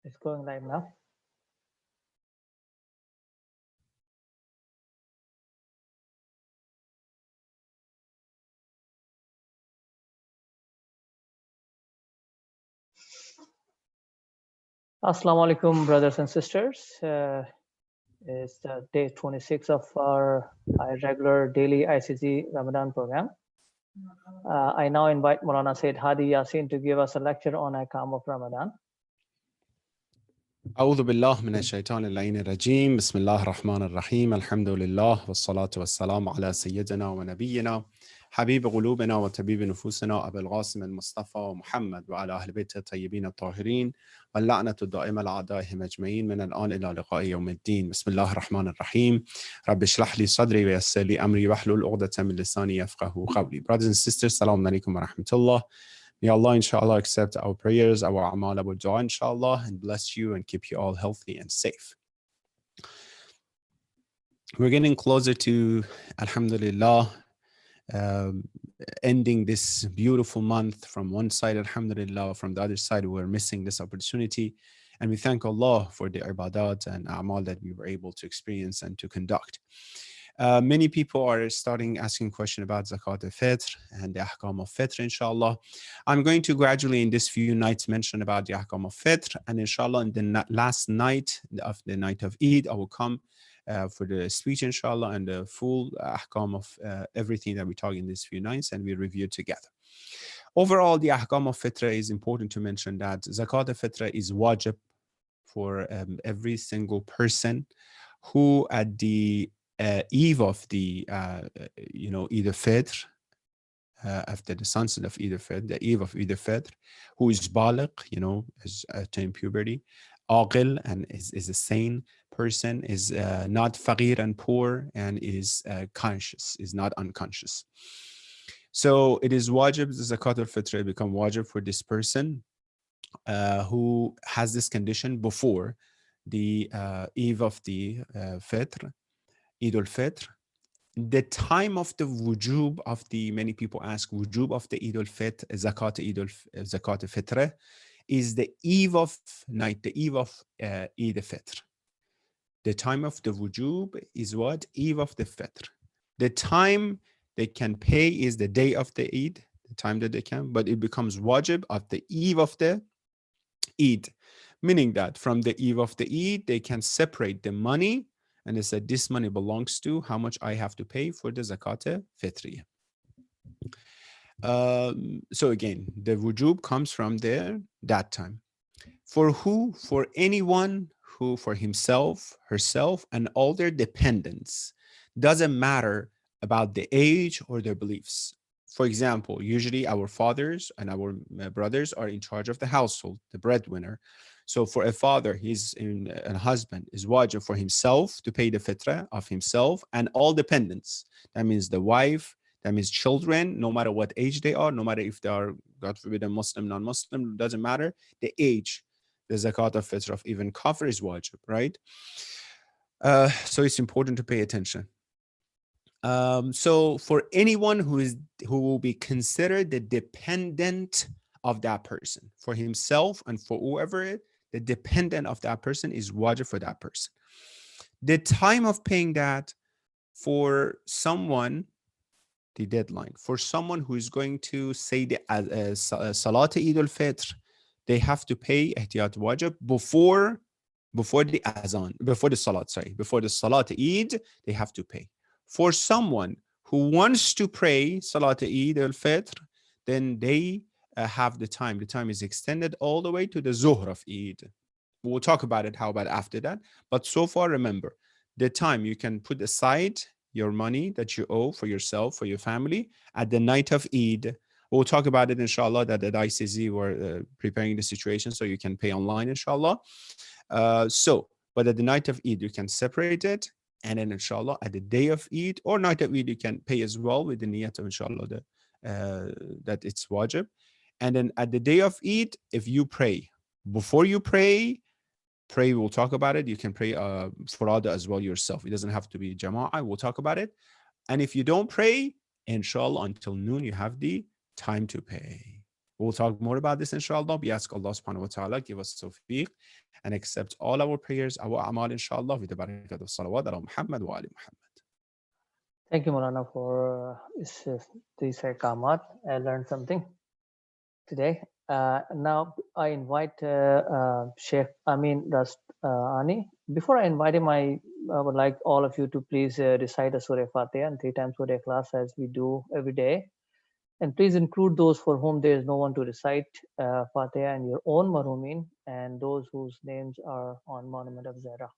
It's going live now. Assalamu alaikum, brothers and sisters. It's day 26 of our regular daily ICZ Ramadan program. I now invite Maulana Sayyid Hadi Yasin to give us a lecture on Ahkam of Ramadan. أعوذ بالله من الشيطان اللعين الرجيم بسم الله الرحمن الرحيم الحمد لله والصلاة والسلام على سيدنا ونبينا حبيب قلوبنا وطبيب نفوسنا أبي القاسم المصطفى محمد وعلى أهل بيته الطيبين الطاهرين واللعنة الدائمة لأعدائهم أجمعين من الآن إلى لقاء يوم الدين بسم الله الرحمن الرحيم رب اشرح لي صدري ويسر لي أمري واحلل عقدة من لساني يفقهوا قولي. Brothers and sisters, السلام عليكم ورحمة الله. May Allah, inshallah, accept our prayers, our amal, our dua, inshallah, and bless you and keep you all healthy and safe. We're getting closer to, alhamdulillah, ending this beautiful month. From one side, alhamdulillah, from the other side, we're missing this opportunity. And we thank Allah for the ibadat and amal that we were able to experience and to conduct. Many people are starting asking questions about Zakat al-Fitr and the Ahkam of Fitr, inshallah. I'm going to gradually in this few nights mention about the Ahkam of Fitr, and inshallah in the last night of the night of Eid, I will come for the speech, inshallah, and the full Ahkam of everything that we talk in these few nights, and we review together. Overall, the Ahkam of Fitr is important to mention that Zakat al-Fitr is wajib for every single person who at the eve of the Eid al-Fitr, after the sunset of Eid al-Fitr, the eve of Eid al-Fitr, who is baligh, has attained puberty, aqil, and is a sane person, is not faqir and poor, and is conscious, is not unconscious. So it is wajib, the Zakat al-Fitr become wajib for this person who has this condition before the eve of the Fitr, Eid al-Fitr. The time of the wujub of the, many people ask, wujub of the Eid al-Fitr, Zakat al-Fitr, is the eve of night, the eve of Eid al-Fitr. The time of the wujub is what? Eve of the Fitr. The time they can pay is the day of the Eid, the time that they can, but it becomes wajib of the eve of the Eid, meaning that from the eve of the Eid, they can separate the money, and they said this money belongs to how much I have to pay for the Zakat al-Fitriyah. So again, the wujub comes from there, that time. For who? For anyone who, for himself, herself, and all their dependents. Doesn't matter about the age or their beliefs. For example, usually our fathers and our brothers are in charge of the household, the breadwinner. So for a father, a husband is wajib for himself to pay the fitrah of himself and all dependents. That means the wife, that means children, no matter what age they are, no matter if they are, God forbid, a Muslim, non-Muslim, doesn't matter. The age, the zakat of fitr of even kafir is wajib, right? So it's important to pay attention. So for anyone who will be considered the dependent of that person, for himself and for whoever, the dependent of that person is wajib for that person. The time of paying that for someone, the deadline, for someone who is going to say the Salat Eid al-Fitr, they have to pay ihtiyat wajib before the azan, before the Salat Eid, they have to pay. For someone who wants to pray Salat Eid al-Fitr, then they have the time. The time is extended all the way to the Zuhr of Eid. We'll talk about it, how about after that. But so far, remember, the time you can put aside your money that you owe for yourself, for your family, at the night of Eid. We'll talk about it, inshallah, that at ICZ we're preparing the situation so you can pay online, inshallah. But at the night of Eid, you can separate it. And then, inshallah, at the day of Eid or night of Eid, you can pay as well with the niyat of, inshallah, that it's wajib. And then at the day of Eid, if you pray, before you pray, we'll talk about it. You can pray farada as well yourself. It doesn't have to be jama'ah. We'll talk about it. And if you don't pray, inshallah, until noon, you have the time to pay. We'll talk more about this, inshallah. We ask Allah subhanahu wa ta'ala, give us tawfiq and accept all our prayers, our amal, inshallah, with the barakat of salawat ala Muhammad wa ali Muhammad. Thank you, Maulana, for these kamat. I learned something today. Now I invite Sheikh Amin Rastani. Before I invite him, I would like all of you to please recite a Surah Fatiha and 3 times Surah Ikhlas as we do every day. And please include those for whom there is no one to recite Fatiha and your own marhumin and those whose names are on Monument of Zahra.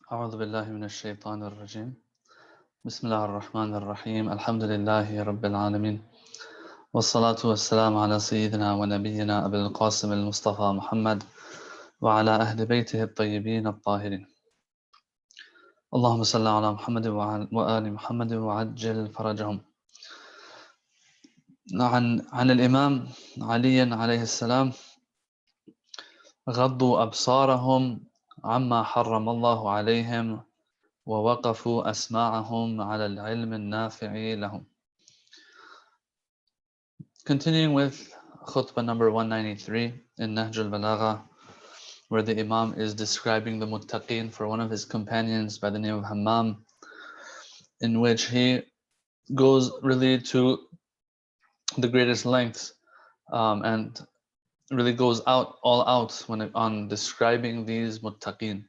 أعوذ بالله من الشيطان الرجيم بسم الله الرحمن الرحيم الحمد لله رب العالمين والصلاة والسلام على سيدنا ونبينا أبي القاسم المصطفى محمد وعلى أهل بيته الطيبين الطاهرين اللهم صل على محمد وآل محمد وعجل فرجهم. عن الإمام علي عليه السلام: غضوا أبصارهم عما حرم الله عليهم ووقفوا أسماعهم على العلم النافع لهم. Continuing with khutbah number 193 in Nahj al-Balagha, where the Imam is describing the muttaqeen for one of his companions by the name of Hammam, in which he goes really to the greatest lengths and really goes all out on describing these muttaqeen.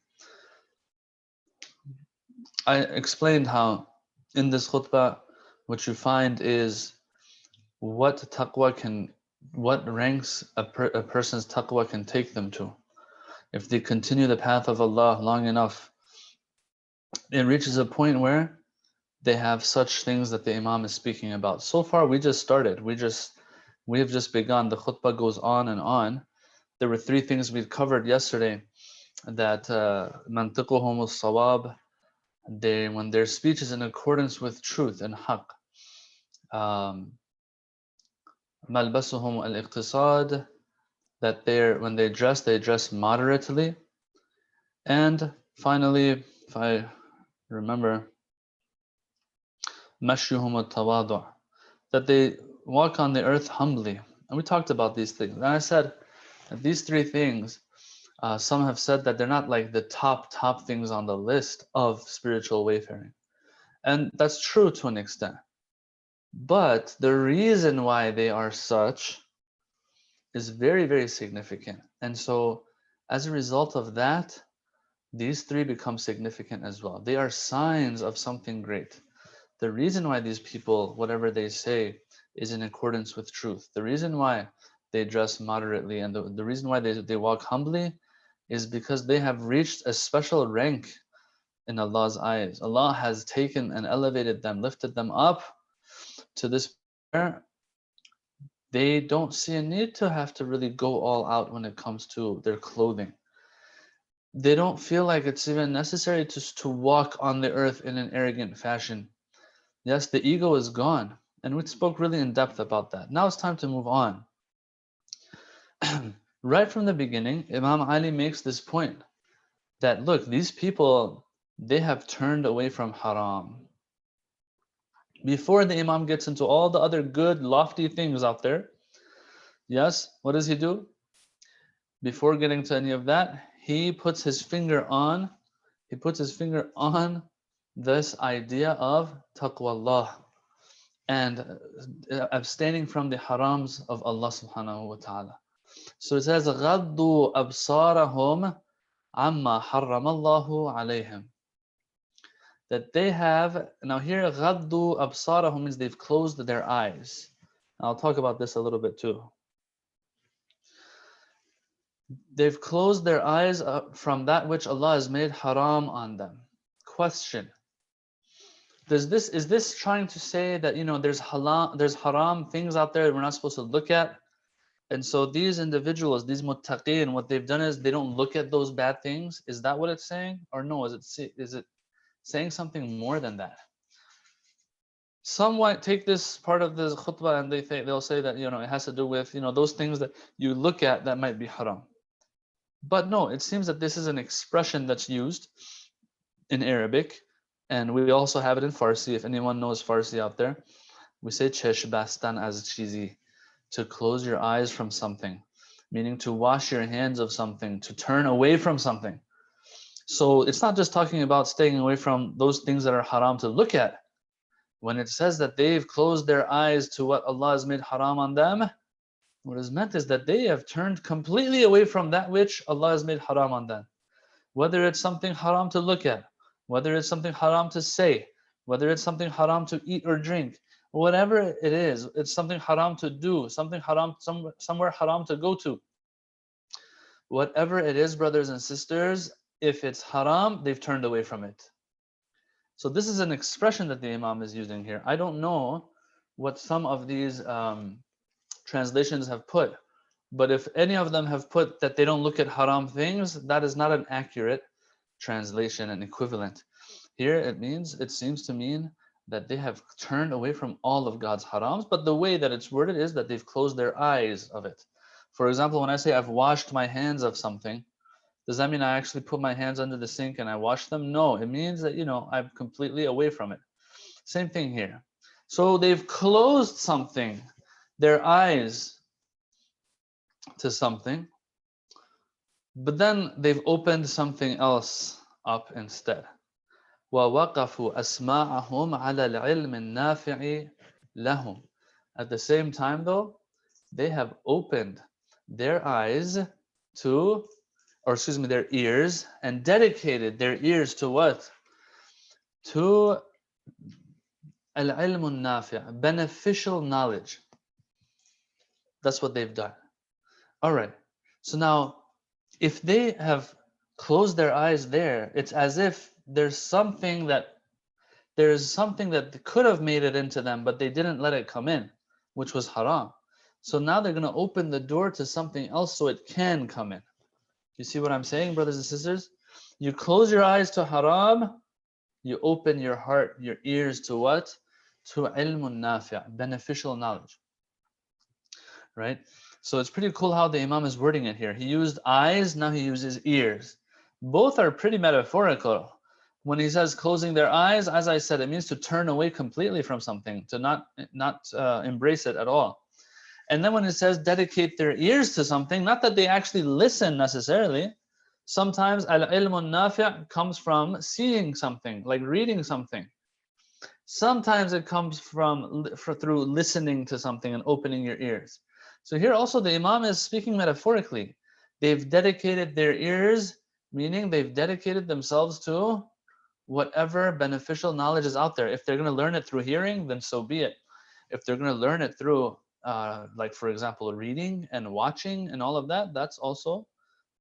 I explained how in this khutbah what you find is what ranks a person's taqwa can take them to. If they continue the path of Allah long enough, it reaches a point where they have such things that the Imam is speaking about. So far, we just started. We have just begun. The khutbah goes on and on. There were 3 things we covered yesterday. That mantiquhum as-sawab, when their speech is in accordance with truth and haqq. Malbasuhum al-iqtisad, that when they dress moderately. And finally, if I remember, mashyuhum al-tawadu', that they walk on the earth humbly. And we talked about these things. And I said that these 3 things, some have said that they're not like the top things on the list of spiritual wayfaring. And that's true to an extent. But the reason why they are such is very, very significant. And so as a result of that, these 3 become significant as well. They are signs of something great. The reason why these people, whatever they say, is in accordance with truth. The reason why they dress moderately and the reason why they walk humbly is because they have reached a special rank in Allah's eyes. Allah has taken and elevated them, lifted them up to this point. They don't see a need to have to really go all out when it comes to their clothing. They don't feel like it's even necessary to walk on the earth in an arrogant fashion. Yes, the ego is gone. And we spoke really in depth about that. Now it's time to move on. Right from the beginning, Imam Ali makes this point that, look, these people, they have turned away from haram. Before the Imam gets into all the other good, lofty things out there, yes, what does he do? Before getting to any of that, he puts his finger on this idea of taqwallah and abstaining from the harams of Allah subhanahu wa ta'ala. So it says, غَضُّوا أَبْصَارَهُمْ عَمَّا حَرَّمَ اللَّهُ عَلَيْهِمْ. That they have, now here, غَضُّوا أَبْصَارَهُمْ means they've closed their eyes. I'll talk about this a little bit too. They've closed their eyes from that which Allah has made haram on them. Question: is this trying to say that there's haram things out there that we're not supposed to look at, and so these individuals, these muttaqeen, what they've done is they don't look at those bad things? Is that what it's saying, or no? Is it saying something more than that? Some might take this part of this khutbah and they'll say that it has to do with those things that you look at that might be haram. But no, it seems that this is an expression that's used in Arabic, and we also have it in Farsi. If anyone knows Farsi out there, we say chesh bastan az chizi, to close your eyes from something, meaning to wash your hands of something, to turn away from something. So it's not just talking about staying away from those things that are haram to look at. When it says that they've closed their eyes to what Allah has made haram on them, what is meant is that they have turned completely away from that which Allah has made haram on them. Whether it's something haram to look at, whether it's something haram to say, whether it's something haram to eat or drink, whatever it is, it's something haram to do, something haram, somewhere haram to go to. Whatever it is, brothers and sisters, if it's haram, they've turned away from it. So this is an expression that the Imam is using here. I don't know what some of these translations have put, but if any of them have put that they don't look at haram things, that is not an accurate translation and equivalent. Here it seems to mean that they have turned away from all of God's harams, but the way that it's worded is that they've closed their eyes of it. For example, when I say I've washed my hands of something, does that mean I actually put my hands under the sink and I wash them? No, it means that, I'm completely away from it. Same thing here. So they've closed something, their eyes to something, but then they've opened something else up instead. وَوَقَفُوا أَسْمَاعَهُمْ عَلَى الْعِلْمِ النَّافِعِ لَهُمْ. At the same time though, they have opened their eyes to, their ears, and dedicated their ears to what? To al-ilm al-nafi', beneficial knowledge. That's what they've done. All right. So now, if they have closed their eyes there, it's as if there's something that could have made it into them, but they didn't let it come in, which was haram. So now they're going to open the door to something else so it can come in. You see what I'm saying, brothers and sisters? You close your eyes to haram, you open your heart, your ears to what? To ilmun nafi', beneficial knowledge. Right? So it's pretty cool how the Imam is wording it here. He used eyes, now he uses ears. Both are pretty metaphorical. When he says closing their eyes, as I said, it means to turn away completely from something, to not embrace it at all. And then when it says dedicate their ears to something, not that they actually listen necessarily. Sometimes al-ilmun nafi' comes from seeing something, like reading something. Sometimes it comes through listening to something and opening your ears. So here also the Imam is speaking metaphorically. They've dedicated their ears, meaning they've dedicated themselves to whatever beneficial knowledge is out there. If they're going to learn it through hearing, then so be it. If they're going to learn it through, like for example, reading and watching and all of that, that's also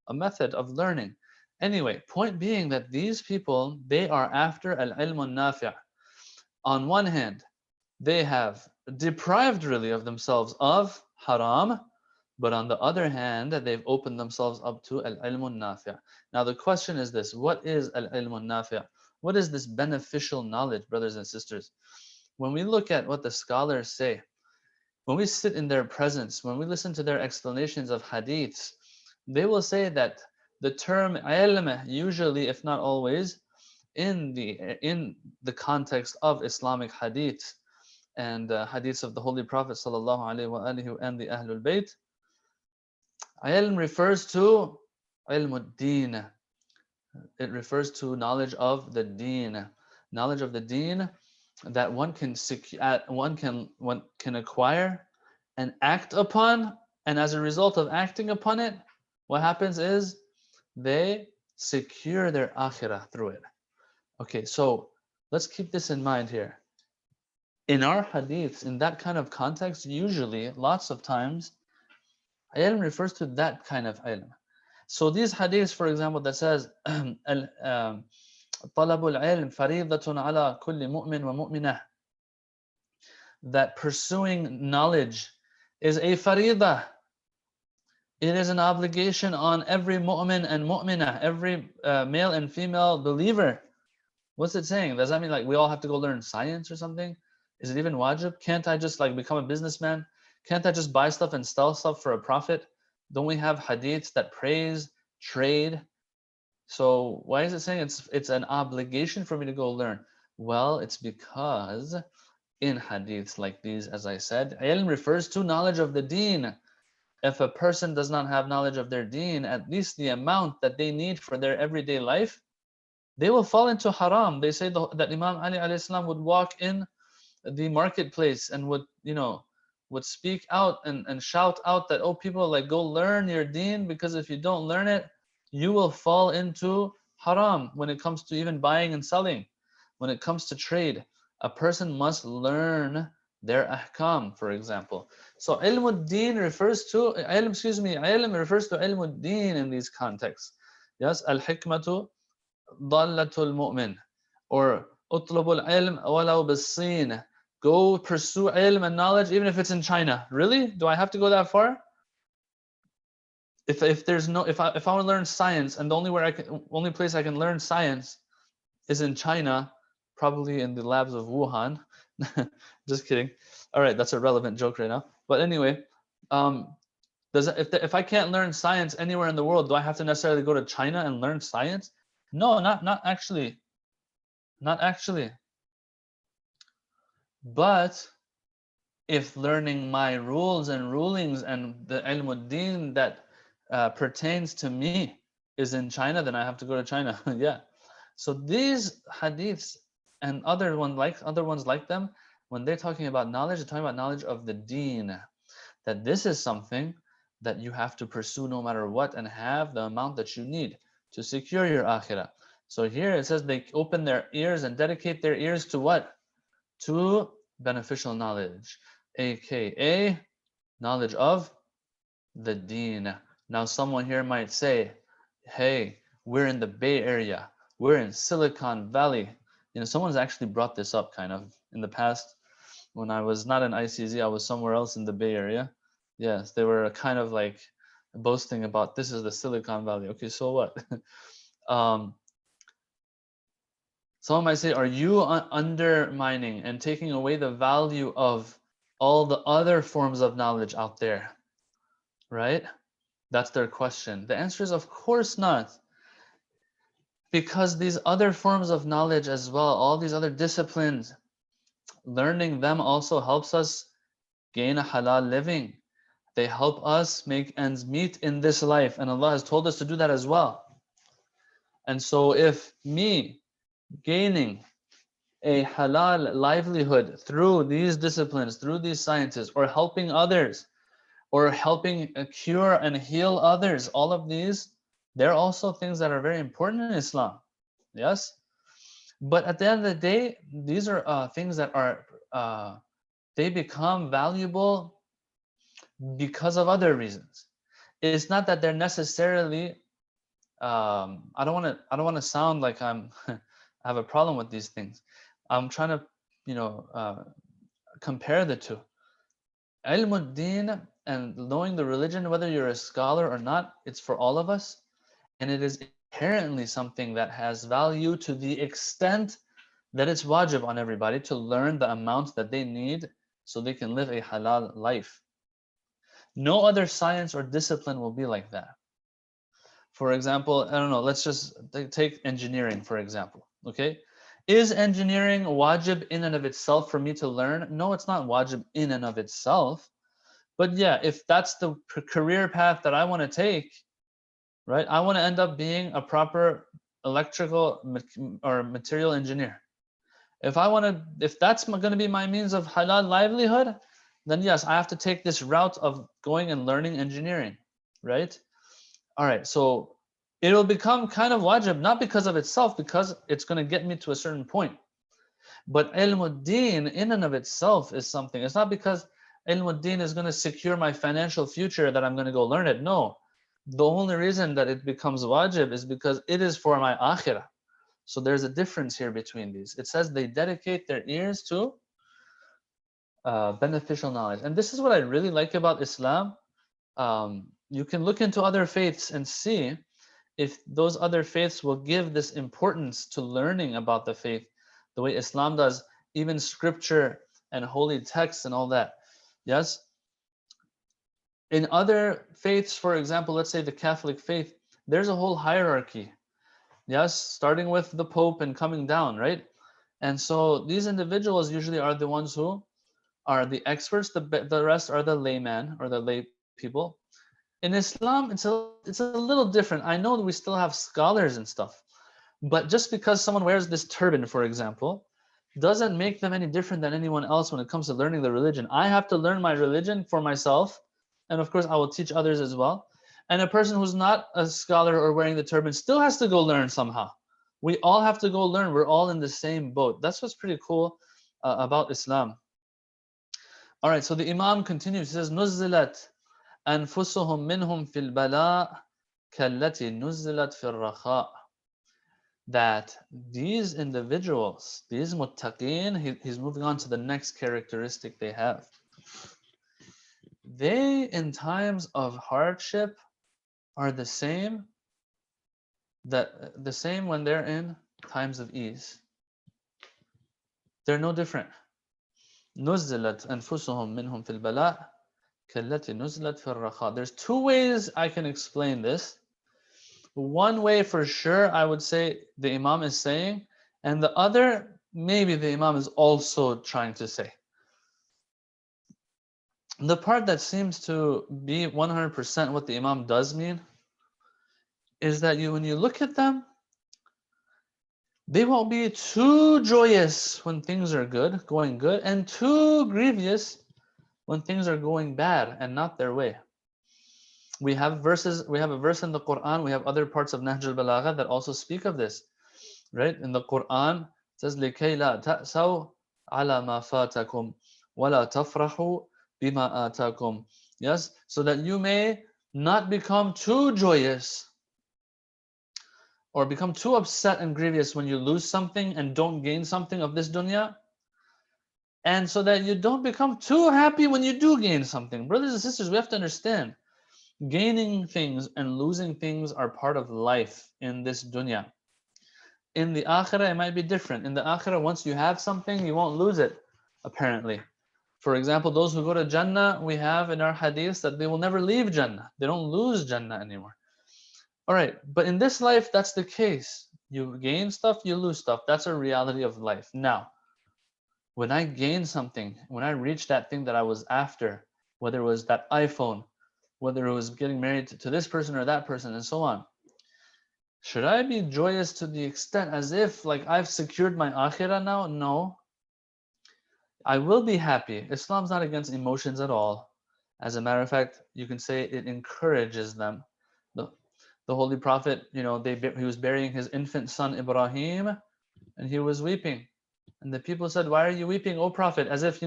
a method of learning. Anyway, point being that these people, they are after al-ilm al-nafi'. On one hand, they have deprived really of themselves of haram, but on the other hand, they've opened themselves up to al-ilm al-nafi'. Now the question is this: what is al-ilm al-nafi'? What is this beneficial knowledge, brothers and sisters? When we look at what the scholars say, when we sit in their presence, when we listen to their explanations of hadiths, they will say that the term ilm, usually, if not always, in the context of Islamic hadiths and hadiths of the Holy Prophet sallallahu alaihi wasallam and the Ahlul Bayt, ilm refers to ilm ad-din. It refers to knowledge of the deen, knowledge of the deen that one can acquire and act upon, and as a result of acting upon it, what happens is they secure their akhirah through it. Okay, so let's keep this in mind here. In our hadiths, in that kind of context, usually, lots of times, ilm refers to that kind of ilm. So these hadiths, for example, that says طلب العلم فريضة على كل مؤمن ومؤمنة, that pursuing knowledge is a faridah. It is an obligation on every mu'min and mu'minah, every male and female believer. What's it saying? Does that mean like we all have to go learn science or something? Is it even wajib? Can't I just like become a businessman? Can't I just buy stuff and sell stuff for a profit? Don't we have hadiths that praise trade? So why is it saying it's an obligation for me to go learn? Well, it's because in hadiths like these, as I said, ilm refers to knowledge of the deen. If a person does not have knowledge of their deen, at least the amount that they need for their everyday life, they will fall into haram. They say that Imam Ali alayhi salam would walk in the marketplace and would speak out and shout out that, oh, people, like, go learn your deen, because if you don't learn it, you will fall into haram when it comes to even buying and selling. When it comes to trade, a person must learn their ahkam, for example. So ilm refers to ilm in these contexts. Yes, al-hikmatu dallatul mu'min, or utlubul ilm walau bis-sin. Go pursue ilm and knowledge even if it's in China. Really? Do I have to go that far? If there's no, if I want to learn science and the only place I can learn science is in China, probably in the labs of Wuhan. Just kidding. All right, that's a relevant joke right now. But anyway, if I can't learn science anywhere in the world, do I have to necessarily go to China and learn science? No, not actually. Not actually. But if learning my rules and rulings and the ilm that pertains to me is in China, then I have to go to China. Yeah. So these hadiths and other ones like them, when they're talking about knowledge, they're talking about knowledge of the deen. That this is something that you have to pursue no matter what, and have the amount that you need to secure your akhirah. So here it says they open their ears and dedicate their ears to what? To beneficial knowledge, aka knowledge of the deen. Now someone here might say, hey, we're in the Bay Area, we're in Silicon Valley. Someone's actually brought this up kind of in the past. When I was not in ICZ, I was somewhere else in the Bay Area. Yes, they were kind of like boasting about, this is the Silicon Valley. Okay, so what? Someone might say, are you undermining and taking away the value of all the other forms of knowledge out there? Right? That's their question. The answer is, of course not. Because these other forms of knowledge as well, all these other disciplines, learning them also helps us gain a halal living. They help us make ends meet in this life, and Allah has told us to do that as well. And so if me gaining a halal livelihood through these disciplines, through these sciences, or helping others, or helping cure and heal others, all of these, they're also things that are very important in Islam. Yes? But at the end of the day, these are things that are, they become valuable because of other reasons. It's not that they're necessarily, I don't want to sound like I have a problem with these things. I'm trying to, compare the two. Ilm-ud-din and knowing the religion, whether you're a scholar or not, it's for all of us. And it is inherently something that has value to the extent that it's wajib on everybody to learn the amount that they need so they can live a halal life. No other science or discipline will be like that. For example, I don't know, let's just take engineering, for example, okay? Is engineering wajib in and of itself for me to learn? No, it's not wajib in and of itself. But yeah, if that's the career path that I want to take, right? I want to end up being a proper electrical or material engineer. If that's going to be my means of halal livelihood, then yes, I have to take this route of going and learning engineering, right? All right, so it'll become kind of wajib, not because of itself, because it's going to get me to a certain point. But ilm-ud-din in and of itself is something. It's not because ilm-ud-din is going to secure my financial future that I'm going to go learn it. No, the only reason that it becomes wajib is because it is for my akhirah. So there's a difference here between these. It says they dedicate their ears to beneficial knowledge. And this is what I really like about Islam. You can look into other faiths and see if those other faiths will give this importance to learning about the faith the way Islam does. Even scripture and holy texts and all that. Yes. In other faiths, for example, let's say the Catholic faith, there's a whole hierarchy. Yes, starting with the Pope and coming down, right? And so these individuals usually are the ones who are the experts. The rest are the layman or the lay people. In Islam, it's a little different. I know that we still have scholars and stuff, but just because someone wears this turban, for example, doesn't make them any different than anyone else when it comes to learning the religion. I have to learn my religion for myself, and of course, I will teach others as well. And a person who's not a scholar or wearing the turban still has to go learn somehow. We all have to go learn. We're all in the same boat. That's what's pretty cool about Islam. All right, so the Imam continues. He says, "Nuzzilat أنفسهم منهم في البلاء كالتي نزلت في الرخاء." That these individuals, these muttaqin, he's moving on to the next characteristic they have. They, in times of hardship, are the same when they're in times of ease. They're no different. نزلت أنفسهم منهم في البلاء كالتي نزلت في الرخاء. There's two ways I can explain this. One way for sure, I would say the Imam is saying, and the other, maybe the Imam is also trying to say. The part that seems to be 100% what the Imam does mean is that when you look at them, they won't be too joyous when things are good, going good, and too grievous when things are going bad and not their way. We have a verse in the Quran, we have other parts of Nahj al-Balagha that also speak of this. Right? In the Quran, it says, لِكَيْ لَا تَأْسَوْا عَلَى مَا فَاتَكُمْ وَلَا تَفْرَحُوا بِمَا آتَاكُمْ. Yes? So that you may not become too joyous or become too upset and grievous when you lose something and don't gain something of this dunya. And so that you don't become too happy when you do gain something. Brothers and sisters, we have to understand, gaining things and losing things are part of life in this dunya. In the akhirah, it might be different. In the akhirah, once you have something, you won't lose it, apparently. For example, those who go to Jannah, we have in our hadith that they will never leave Jannah. They don't lose Jannah anymore. All right, but in this life, that's the case. You gain stuff, you lose stuff. That's a reality of life. Now, when I gain something, when I reach that thing that I was after, whether it was that iPhone, whether it was getting married to this person or that person, and so on, should I be joyous to the extent as if like I've secured my akhirah now? No. I will be happy. Islam's not against emotions at all. As a matter of fact, you can say it encourages them. The Holy Prophet, he was burying his infant son Ibrahim, and he was weeping. And the people said, "Why are you weeping, O Prophet?" As if,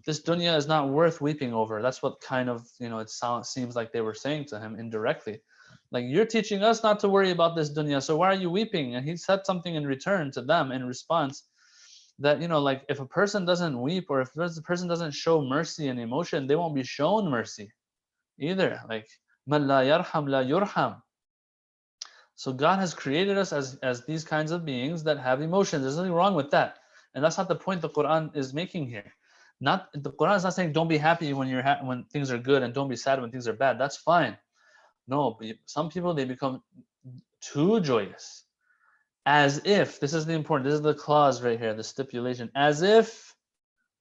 this dunya is not worth weeping over. That's what kind of, seems like they were saying to him indirectly. Like, you're teaching us not to worry about this dunya, so why are you weeping? And he said something in return to them in response that, like if a person doesn't weep or if a person doesn't show mercy and emotion, they won't be shown mercy either. Like, man la yarham la yurham. So God has created us as these kinds of beings that have emotions. There's nothing wrong with that. And that's not the point the Quran is making here. The Quran is not saying don't be happy when things are good and don't be sad when things are bad. That's fine. No, but some people, they become too joyous. As if, this is the clause right here, the stipulation, as if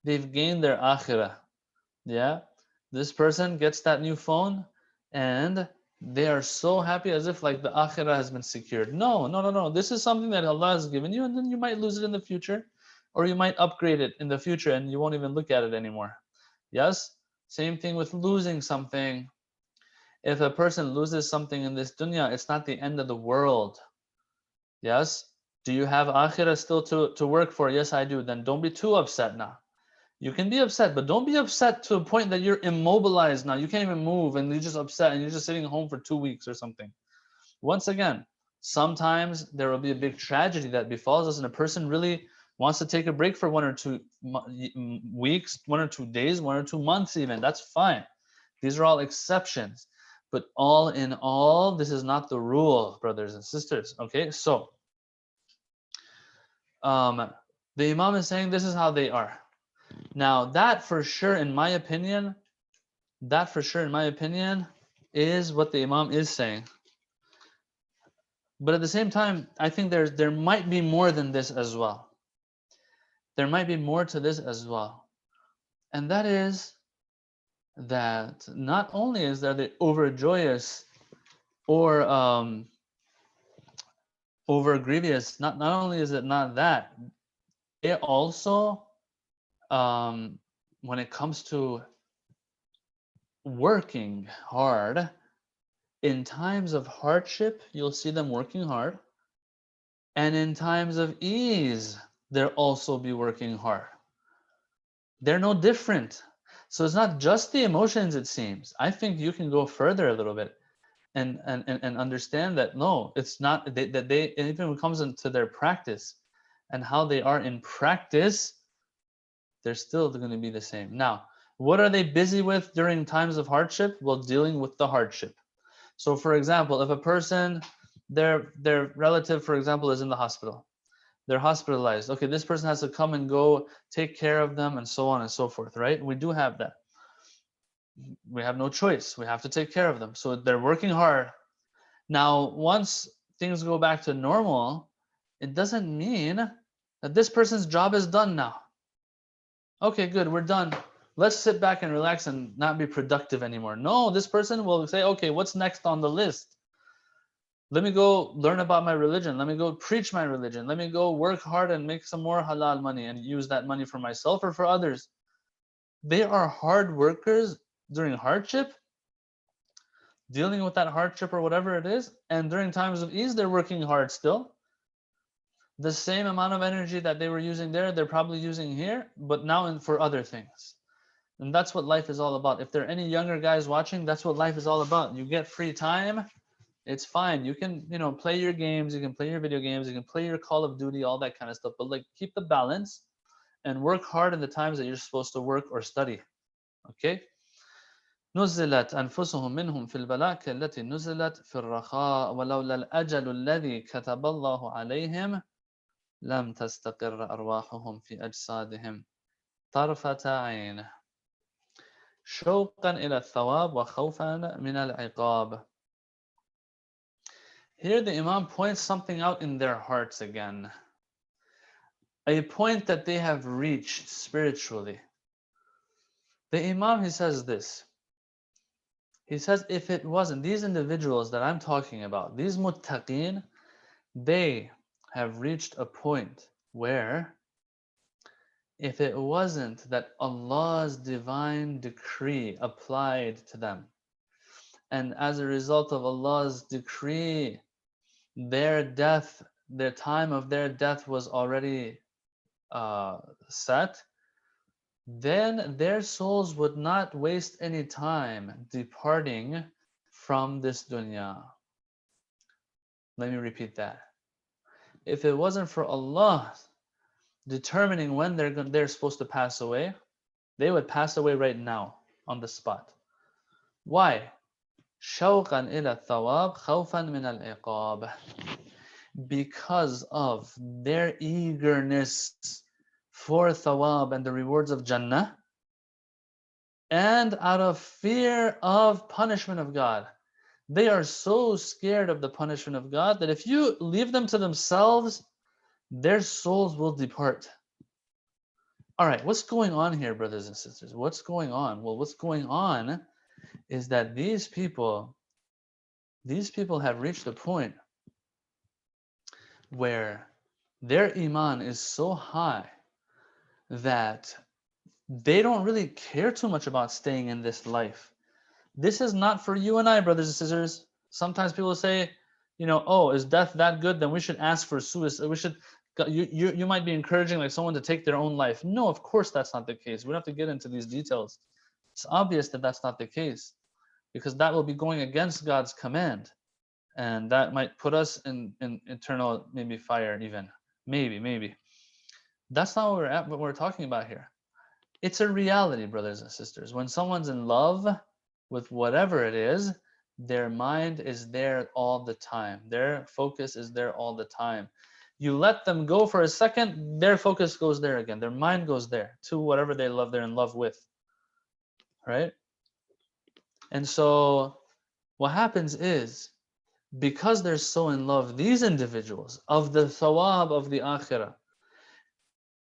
they've gained their akhirah. Yeah? This person gets that new phone and they are so happy as if like the akhirah has been secured. No. This is something that Allah has given you, and then you might lose it in the future, or you might upgrade it in the future and you won't even look at it anymore. Yes? Same thing with losing something. If a person loses something in this dunya, it's not the end of the world. Yes? Do you have akhirah still to work for? Yes, I do. Then don't be too upset now. You can be upset, but don't be upset to a point that you're immobilized now. You can't even move and you're just upset and you're just sitting home for 2 weeks or something. Once again, sometimes there will be a big tragedy that befalls us and a person really wants to take a break for 1 or 2 weeks, 1 or 2 days, 1 or 2 months even. That's fine. These are all exceptions. But all in all, this is not the rule, brothers and sisters. Okay, so the Imam is saying this is how they are. Now, that for sure, in my opinion, is what the Imam is saying. But at the same time, I think there might be more than this as well. There might be more to this as well. And that is that not only is there the overjoyous or over grievous, not only is it not that, they also, when it comes to working hard, in times of hardship, you'll see them working hard. And in times of ease, they'll also be working hard. They're no different. So it's not just the emotions, it seems. I think you can go further a little bit and understand that no, it's not that they, even when it comes into their practice and how they are in practice, they're still going to be the same. Now, what are they busy with during times of hardship? Well, dealing with the hardship. So for example, if a person, their relative, for example, is in the hospital, they're hospitalized. Okay, this person has to come and go, take care of them, and so on and so forth, right? We do have that. We have no choice. We have to take care of them. So they're working hard. Now, once things go back to normal, it doesn't mean that this person's job is done now. Okay, good, we're done. Let's sit back and relax and not be productive anymore. No, this person will say, okay, what's next on the list? Let me go learn about my religion. Let me go preach my religion. Let me go work hard and make some more halal money and use that money for myself or for others. They are hard workers during hardship, dealing with that hardship or whatever it is. And during times of ease, they're working hard still. The same amount of energy that they were using there, they're probably using here, but now for other things. And that's what life is all about. If there are any younger guys watching, that's what life is all about. You get free time, it's fine. You can, play your games, you can play your video games, you can play your Call of Duty, all that kind of stuff. But like, keep the balance and work hard in the times that you're supposed to work or study. Okay? نزلت أنفسهم منهم في البلاء كالتي نزلت في الرخاء ولولا الأجل الذي كتب الله عليهم لم تستقر أرواحهم في أجسادهم طرفة عين شوقا إلى الثواب وخوفا من العقاب. Here the Imam points something out in their hearts again. A point that they have reached spiritually. The Imam, he says this. He says, if it wasn't, these individuals that I'm talking about, these muttaqeen, they have reached a point where if it wasn't that Allah's divine decree applied to them, and as a result of Allah's decree, their death, their time of their death was already set, then their souls would not waste any time departing from this dunya. Let me repeat that. If it wasn't for Allah determining when they're supposed to pass away, they would pass away right now on the spot. Why? شوقا إلى الثواب خوفا من العقاب. Because of their eagerness for thawab and the rewards of Jannah, and out of fear of punishment of God. They are so scared of the punishment of God that if you leave them to themselves, their souls will depart. All right, what's going on here, brothers and sisters? What's going on? Well, what's going on is that these people have reached a point where their iman is so high that they don't really care too much about staying in this life. This is not for you and I, brothers and sisters. Sometimes people say, oh, is death that good? Then we should ask for suicide. We should. You might be encouraging like someone to take their own life. No, of course that's not the case. We don't have to get into these details. It's obvious that that's not the case, because that will be going against God's command, and that might put us in eternal maybe fire even. Maybe. That's not what we're talking about here. It's a reality, brothers and sisters. When someone's in love with whatever it is, their mind is there all the time. Their focus is there all the time. You let them go for a second, their focus goes there again. Their mind goes there to whatever they love, they're in love with, right? And so what happens is, because they're so in love, these individuals, of the thawab of the akhirah,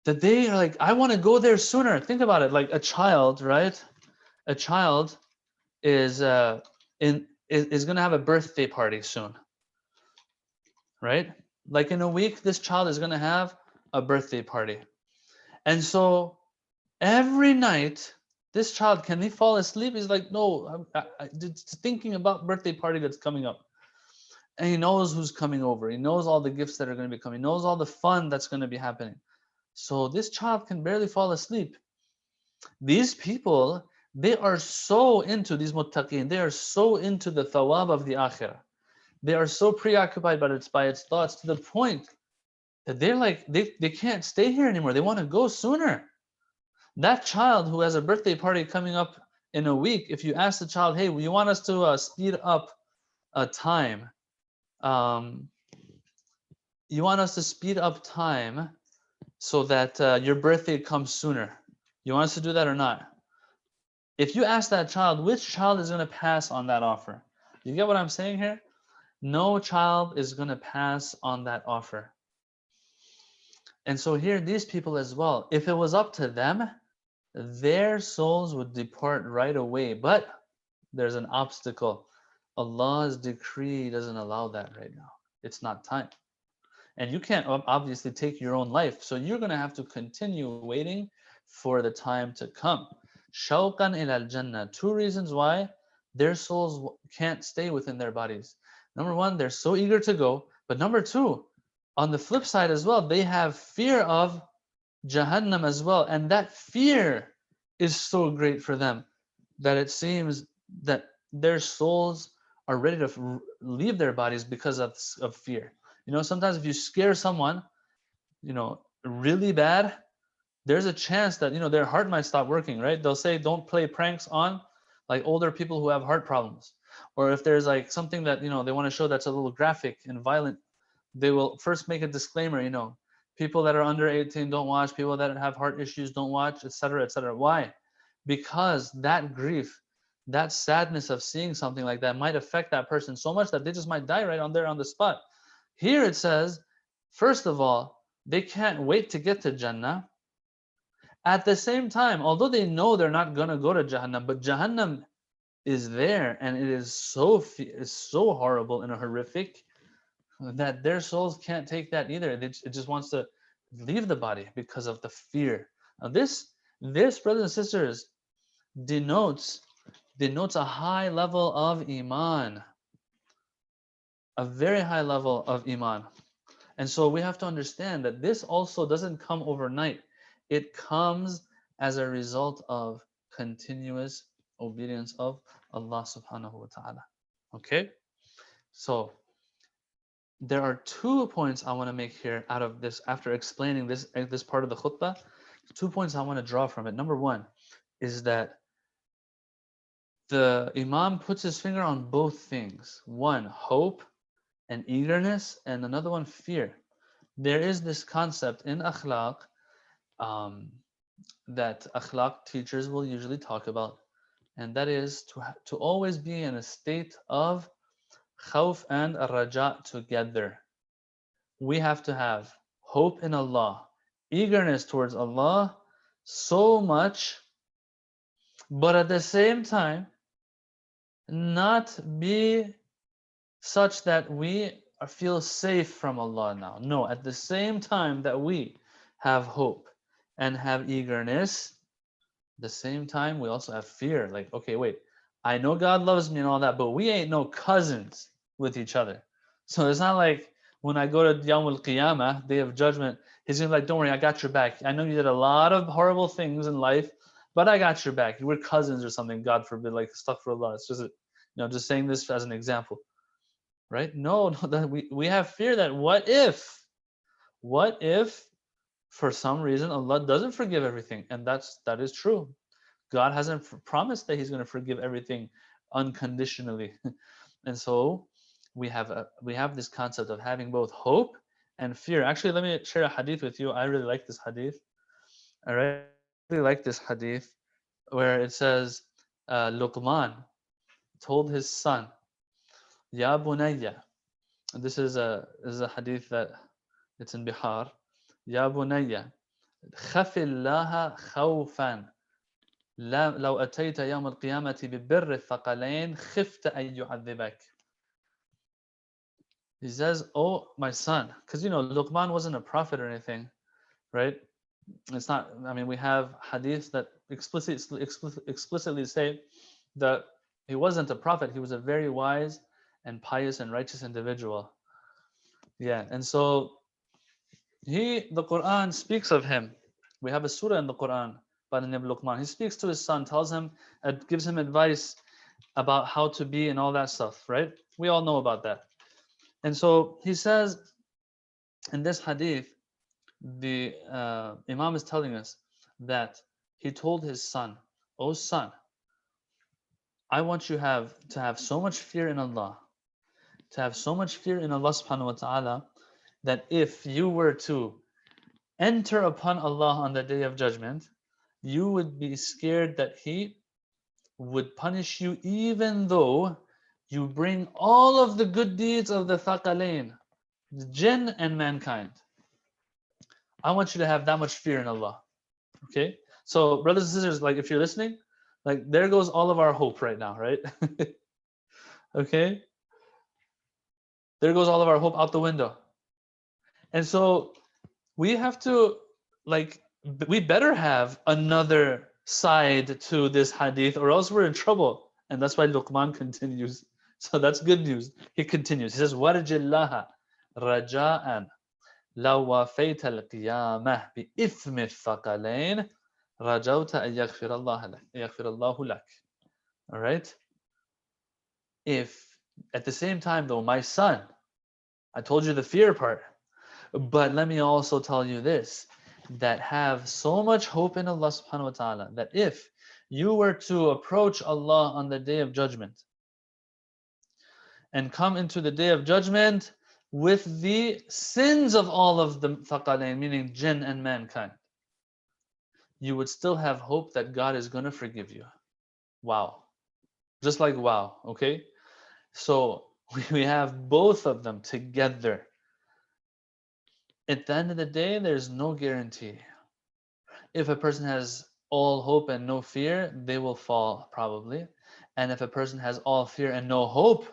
that they are like, I want to go there sooner. Think about it, like a child, right? A child is going to have a birthday party soon, right? Like in a week, this child is going to have a birthday party. And so every night, this child, can he fall asleep? He's like, no, just thinking about birthday party that's coming up. And he knows who's coming over. He knows all the gifts that are going to be coming. He knows all the fun that's going to be happening. So this child can barely fall asleep. These people, they are so into these muttaqeen. They are so into the thawab of the akhirah. They are so preoccupied by its thoughts, to the point that they're like, they can't stay here anymore. They want to go sooner. That child who has a birthday party coming up in a week, if you ask the child, hey, you want us to speed up time? You want us to speed up time so that your birthday comes sooner. You want us to do that or not? If you ask that child, which child is going to pass on that offer? You get what I'm saying here? No child is going to pass on that offer. And so here, these people as well, if it was up to them, their souls would depart right away. But there's an obstacle. Allah's decree doesn't allow that right now. It's not time. And you can't obviously take your own life. So you're going to have to continue waiting for the time to come. Shawqan ila al-jannah. Two reasons why their souls can't stay within their bodies. Number one, they're so eager to go. But number two, on the flip side as well, they have fear of Jahannam as well. And that fear is so great for them that it seems that their souls are ready to leave their bodies because of fear. You know, sometimes if you scare someone, really bad, there's a chance that, their heart might stop working, right? They'll say, don't play pranks on like older people who have heart problems. Or if there's like something that, they want to show that's a little graphic and violent, they will first make a disclaimer, people that are under 18 don't watch, people that have heart issues don't watch, etc., etc. Why? Because that grief, that sadness of seeing something like that might affect that person so much that they just might die right on there on the spot. Here it says, first of all, they can't wait to get to Jannah. At the same time, although they know they're not going to go to Jahannam, but Jahannam is there, and it is so horrible and horrific that their souls can't take that either. It just wants to leave the body because of the fear. Now this, brothers and sisters, denotes a high level of iman, a very high level of iman. And so we have to understand that this also doesn't come overnight. It comes as a result of continuous obedience of Allah subhanahu wa ta'ala. Okay? So there are 2 points I want to make here out of this, after explaining this part of the khutbah. 2 points I want to draw from it. Number one is that the Imam puts his finger on both things. One, hope and eagerness, and another one, fear. There is this concept in akhlaq that akhlaq teachers will usually talk about, and that is to always be in a state of khawf and raja together. We have to have hope in Allah, eagerness towards Allah so much, but at the same time, not be such that we feel safe from Allah now. No, at the same time that we have hope and have eagerness, the same time we also have fear. Like, okay, wait, I know God loves me and all that, but we ain't no cousins with each other. So it's not like when I go to Yawmul Qiyamah, Day of Judgment, he's gonna be like, don't worry, I got your back. I know you did a lot of horrible things in life, but I got your back. We're cousins or something, God forbid, like astaghfirullah. It's just, just saying this as an example. Right? No, that we have fear that what if for some reason Allah doesn't forgive everything, and that is true. God hasn't promised that He's going to forgive everything unconditionally, and so we have this concept of having both hope and fear. Actually, let me share a hadith with you. I really like this hadith. All right, I really like this hadith where it says Luqman told his son, Ya bunayya. This is a hadith that it's in Bihar. Ya bunayya, خف الله خوفا لو أتيت يوم القيامة ببر الثقلين خفت أن يعذبك. He says, oh my son, because Luqman wasn't a prophet or anything, right? It's not, I mean, we have hadiths that explicitly say that he wasn't a prophet, he was a very wise and pious and righteous individual. Yeah, and so the Quran speaks of him. We have a surah in the Quran by the name of Luqman. He speaks to his son, tells him, gives him advice about how to be and all that stuff, right? We all know about that. And so he says in this hadith, the Imam is telling us that he told his son, "Oh son, I want you to have so much fear in Allah, to have so much fear in Allah subhanahu wa ta'ala, that if you were to enter upon Allah on the day of judgment, you would be scared that He would punish you even though you bring all of the good deeds of the thaqalain, the jinn and mankind. I want you to have that much fear in Allah." Okay? So, brothers and sisters, like if you're listening, like there goes all of our hope right now, right? Okay? There goes all of our hope out the window. And so we have to, like, we better have another side to this hadith or else we're in trouble. And that's why Luqman continues. So that's good news. He continues. He says, وَرْجِلَّهَا رَجَاءً لَوْ وَفَيْتَ الْقِيَامَةِ بِإِثْمِ الثَّقَلَيْنِ رَجَوْتَ أَن يَغْفِرَ اللَّهُ لَكَ. All right? If at the same time though, my son, I told you the fear part, but let me also tell you this, that have so much hope in Allah subhanahu wa ta'ala, that if you were to approach Allah on the day of judgment and come into the day of judgment with the sins of all of the thaqalain, meaning jinn and mankind, you would still have hope that God is going to forgive you. Wow. Just like wow, okay? So we have both of them together. At the end of the day, there's no guarantee. If a person has all hope and no fear, they will fall probably. And if a person has all fear and no hope,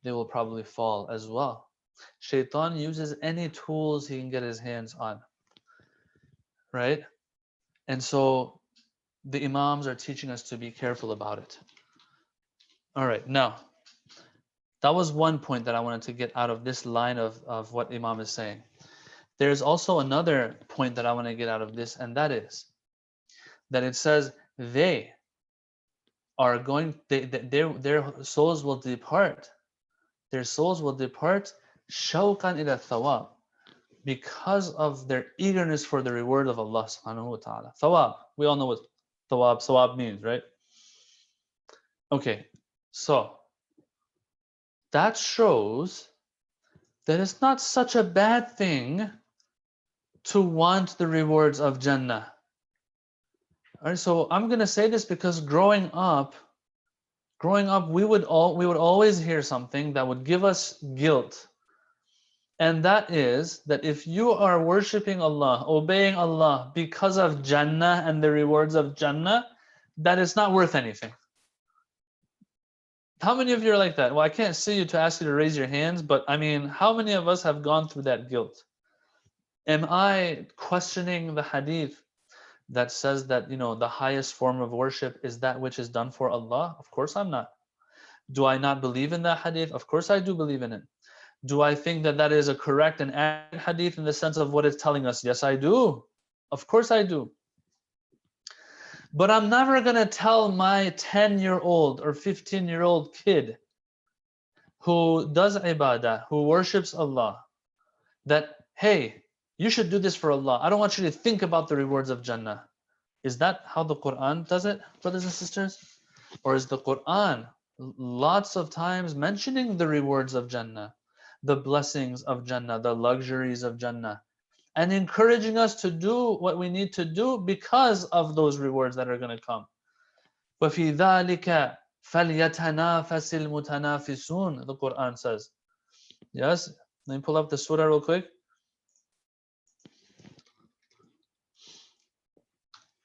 they will probably fall as well. Shaitan uses any tools he can get his hands on, right? And so the Imams are teaching us to be careful about it. All right, now, that was one point that I wanted to get out of this line of what Imam is saying. There's also another point that I want to get out of this, and that is that it says they are going, their souls will depart. Their souls will depart shawqan ila thawab, because of their eagerness for the reward of Allah subhanahu wa ta'ala. Thawab, we all know what sawab means, right? Okay, so that shows that it's not such a bad thing to want the rewards of Jannah. All right, so I'm gonna say this because growing up, we would always hear something that would give us guilt, and that is that if you are worshiping Allah, obeying Allah because of Jannah and the rewards of Jannah, that is not worth anything. How many of you are like that? Well, I can't see you to ask you to raise your hands, but I mean, how many of us have gone through that guilt? Am I questioning the hadith that says that, the highest form of worship is that which is done for Allah? Of course I'm not. Do I not believe in that hadith? Of course I do believe in it. Do I think that that is a correct and accurate hadith in the sense of what it's telling us? Yes, I do. Of course I do. But I'm never going to tell my 10-year-old or 15-year-old kid who does ibadah, who worships Allah, that, hey, you should do this for Allah. I don't want you to think about the rewards of Jannah. Is that how the Quran does it, brothers and sisters? Or is the Quran lots of times mentioning the rewards of Jannah, the blessings of Jannah, the luxuries of Jannah, and encouraging us to do what we need to do because of those rewards that are going to come. وَفِي ذَلِكَ فَلْيَتَنَافَسِ الْمُتَنَافِسُونَ, the Quran says. Yes? Let me pull up the surah real quick.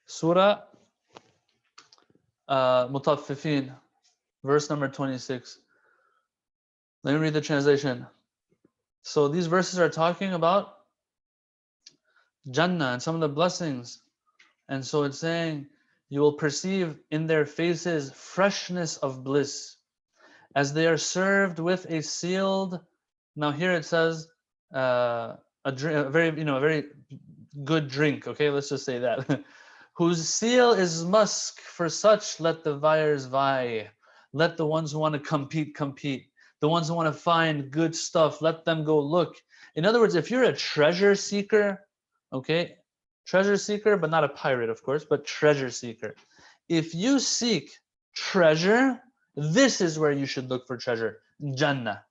Surah Mutaffifin, verse number 26. Let me read the translation. So these verses are talking about Jannah and some of the blessings. And so it's saying, you will perceive in their faces freshness of bliss as they are served with a sealed. Now here it says a very good drink. Okay, let's just say that. Whose seal is musk. For such let the viers vie. Let the ones who want to compete. The ones who want to find good stuff, let them go look. In other words, if you're a treasure seeker, okay, treasure seeker, but not a pirate, of course, but treasure seeker. If you seek treasure, this is where you should look for treasure, Jannah.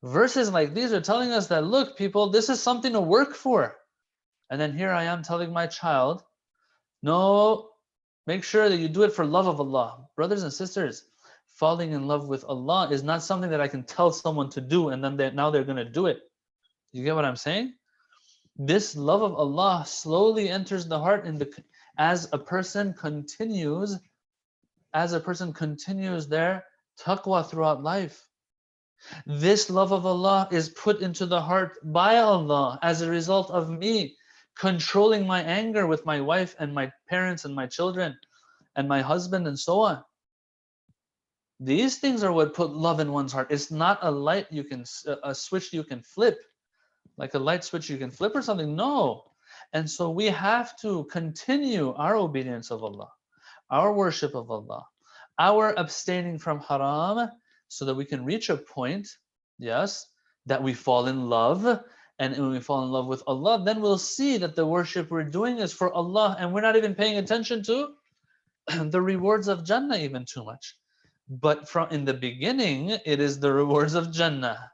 Verses like these are telling us that, look, people, this is something to work for. And then here I am telling my child, no, make sure that you do it for love of Allah. Brothers and sisters, falling in love with Allah is not something that I can tell someone to do and then now they're going to do it. You get what I'm saying? This love of Allah slowly enters the heart as a person continues their taqwa throughout life. This love of Allah is put into the heart by Allah as a result of me controlling my anger with my wife and my parents and my children and my husband and so on. These things are what put love in one's heart. It's not a switch you can flip, like a light switch you can flip or something. No. And so we have to continue our obedience of Allah, our worship of Allah, our abstaining from haram, so that we can reach a point, yes, that we fall in love. And when we fall in love with Allah, then we'll see that the worship we're doing is for Allah, and we're not even paying attention to the rewards of Jannah even too much. But in the beginning, it is the rewards of Jannah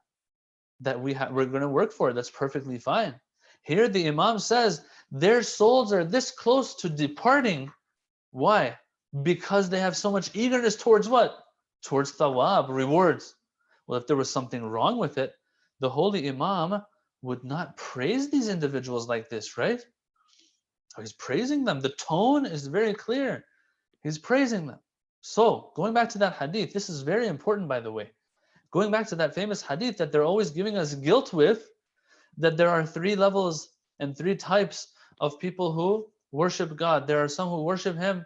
that we're going to work for. That's perfectly fine. Here the Imam says their souls are this close to departing. Why? Because they have so much eagerness towards what? Towards thawab, rewards. Well, if there was something wrong with it, the holy Imam would not praise these individuals like this, right? He's praising them. The tone is very clear. He's praising them. So, going back to that hadith, this is very important, by the way. Going back to that famous hadith that they're always giving us guilt with, that there are 3 levels and 3 types of people who worship God. There are some who worship Him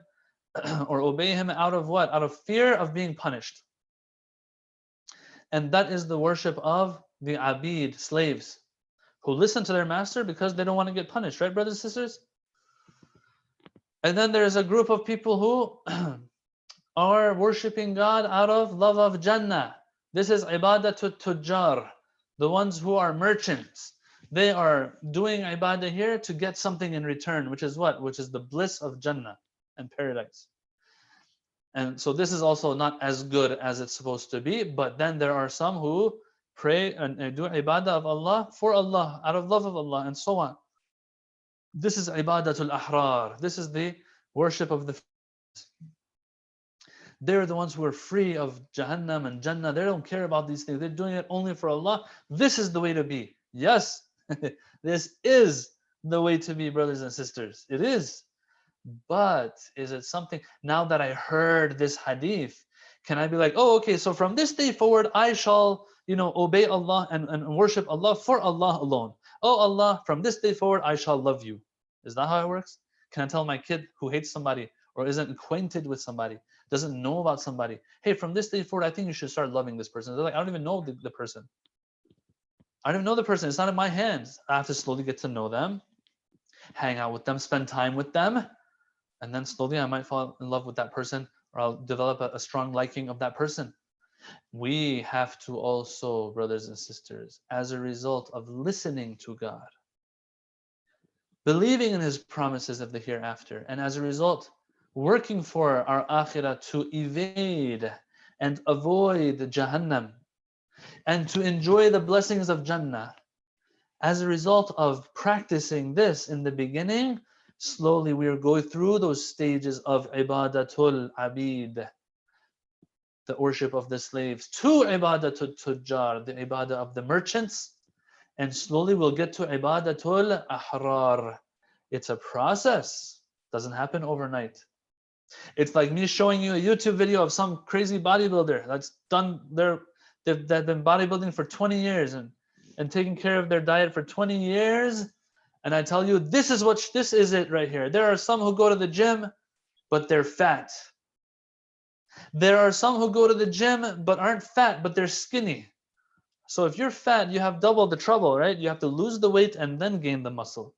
or obey Him out of what? Out of fear of being punished. And that is the worship of the abid, slaves, who listen to their master because they don't want to get punished, right, brothers and sisters? And then there's a group of people who are worshiping God out of love of Jannah. This is ibadatul tujjar, the ones who are merchants. They are doing ibadah here to get something in return, which is what? Which is the bliss of Jannah and paradise. And so this is also not as good as it's supposed to be, but then there are some who pray and do ibadah of Allah for Allah, out of love of Allah, and so on. This is ibadatul ahrar. This is the worship of the. They're the ones who are free of Jahannam and Jannah. They don't care about these things. They're doing it only for Allah. This is the way to be. Yes, this is the way to be, brothers and sisters. It is. But is it something, now that I heard this hadith, can I be like, oh, okay, so from this day forward, I shall, obey Allah and worship Allah for Allah alone. Oh, Allah, from this day forward, I shall love you. Is that how it works? Can I tell my kid who hates somebody or isn't acquainted with somebody, doesn't know about somebody, hey, from this day forward, I think you should start loving this person? They're like, I don't even know the person. I don't even know the person. It's not in my hands. I have to slowly get to know them, hang out with them, spend time with them. And then slowly I might fall in love with that person, or I'll develop a strong liking of that person. We have to also, brothers and sisters, as a result of listening to God, believing in His promises of the hereafter, and as a result, working for our akhirah to evade and avoid Jahannam, and to enjoy the blessings of Jannah. As a result of practicing this in the beginning, slowly we are going through those stages of ibadatul abid, the worship of the slaves, to ibadatul tujjar, the ibadah of the merchants, and slowly we'll get to ibadatul ahrar. It's a process. Doesn't happen overnight. It's like me showing you a YouTube video of some crazy bodybuilder that's they've been bodybuilding for 20 years and taking care of their diet for 20 years. And I tell you, this is it right here. There are some who go to the gym, but they're fat. There are some who go to the gym, but aren't fat, but they're skinny. So if you're fat, you have double the trouble, right? You have to lose the weight and then gain the muscle.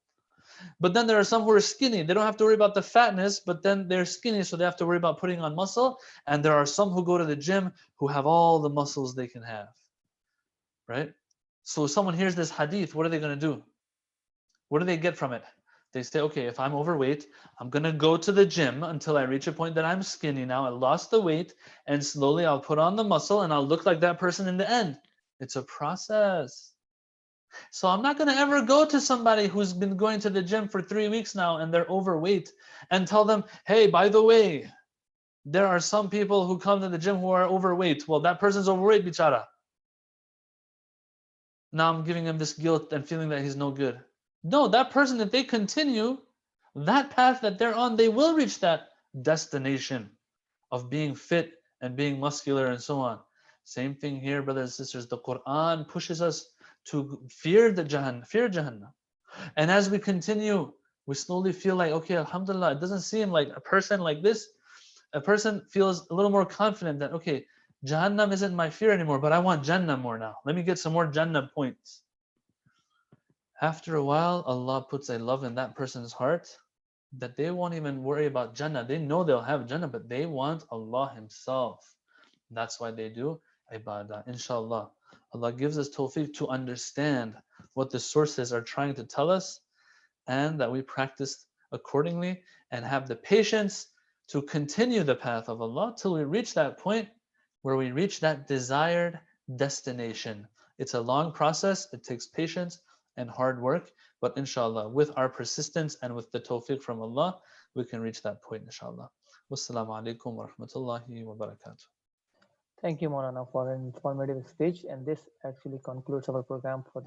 But then there are some who are skinny. They don't have to worry about the fatness, but then they're skinny, so they have to worry about putting on muscle. And there are some who go to the gym who have all the muscles they can have, right? So if someone hears this hadith, what are they going to do? What do they get from it? They say, okay, if I'm overweight, I'm going to go to the gym until I reach a point that I'm skinny now. I lost the weight, and slowly I'll put on the muscle, and I'll look like that person in the end. It's a process. So I'm not going to ever go to somebody who's been going to the gym for 3 weeks now and they're overweight and tell them, hey, by the way, there are some people who come to the gym who are overweight. Well, that person's overweight, bichara. Now I'm giving him this guilt and feeling that he's no good. No, that person, if they continue that path that they're on, they will reach that destination of being fit and being muscular and so on. Same thing here, brothers and sisters. The Quran pushes us to fear Jahannam. And as we continue, we slowly feel like, okay, alhamdulillah, it doesn't seem like a person like this. A person feels a little more confident that, okay, Jahannam isn't my fear anymore, but I want Jannah more now. Let me get some more Jannah points. After a while, Allah puts a love in that person's heart that they won't even worry about Jannah. They know they'll have Jannah, but they want Allah Himself. That's why they do ibadah. Inshallah, Allah gives us tawfiq to understand what the sources are trying to tell us, and that we practice accordingly and have the patience to continue the path of Allah till we reach that point where we reach that desired destination. It's a long process. It takes patience and hard work, but inshallah, with our persistence and with the tawfiq from Allah, we can reach that point, inshallah. Wassalamu alaikum wa rahmatullahi wa barakatuh. Thank you, Maulana, for an informative speech. And this actually concludes our program for the